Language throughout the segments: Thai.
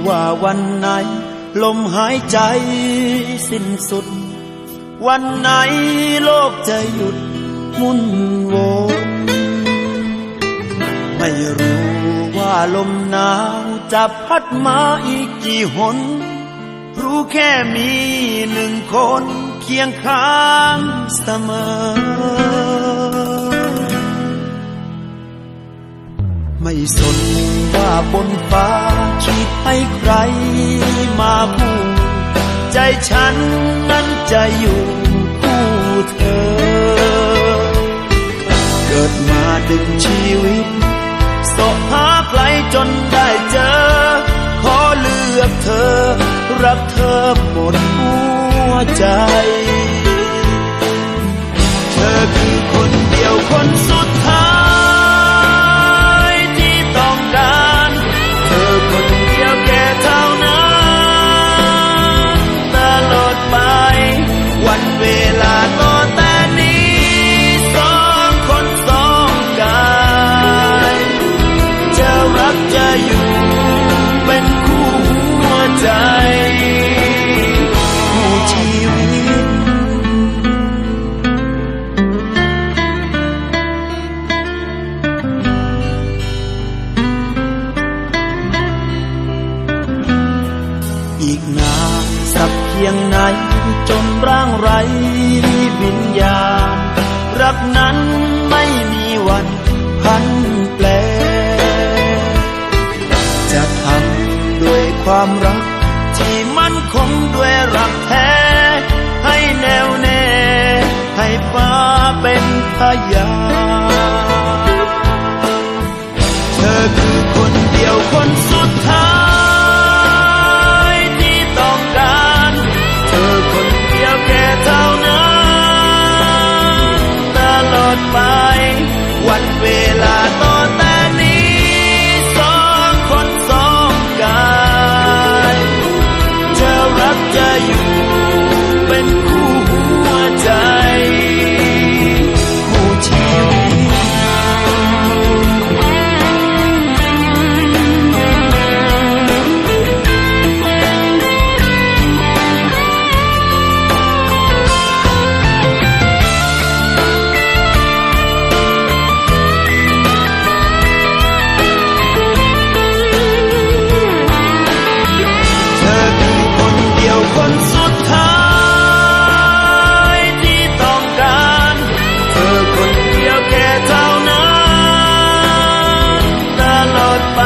ว่าวันไหนลมหายใจสิ้นสุดวันไหนโลกจะหยุดหมุนวนไม่รู้ว่าลมหนาวจะพัดมาอีกกี่หนรู้แค่มีหนึ่งคนเคียงข้างเสมอไม่สนว่าบนฟ้าคิดให้ใครมาพูดใจฉันนั้นจะอยู่คู่เธอเกิดมาดึงชีวิตสอบหาใครจนได้เจอขอเลือกเธอรักเธอหมดหัวใจเธอคือคนเดียวคนสุดท้ายที่ต้องการเธอคนเดียวแค่เท่านั้นตลอดไปวันเวลาต่อแต่นี้สองคนสองกายจะรักจะอยู่เป็นคู่หัวใจคู่ชีวิตอีกนานสักเพียงไหนจนร่างไร้วิญญาณรักนั้นไม่มีวันพันแปรจะทำด้วยความรักที่มั่นคงด้วยรักแท้ให้แน่วแน่ให้ฟ้าเป็นพยานเธอคือคนเดียวคนสุดท้ายที่ต้องการเธอคนเดียวแค่เท่านั้นตลอดไปวันเวลาต่อแต่นี้สองคนสองกายจะรักจะอยู่เป็นคู่หัวใจคู่ชีวิตคนสุดท้ายที่ต้องการเธอคนเดียวแค่เท่านั้นตลอดไป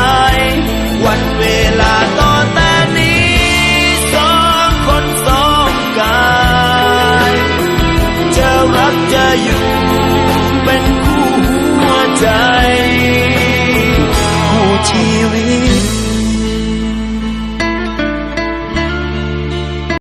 วันเวลาต่อแต่นี้สองคนสองกายจะรักจะอยู่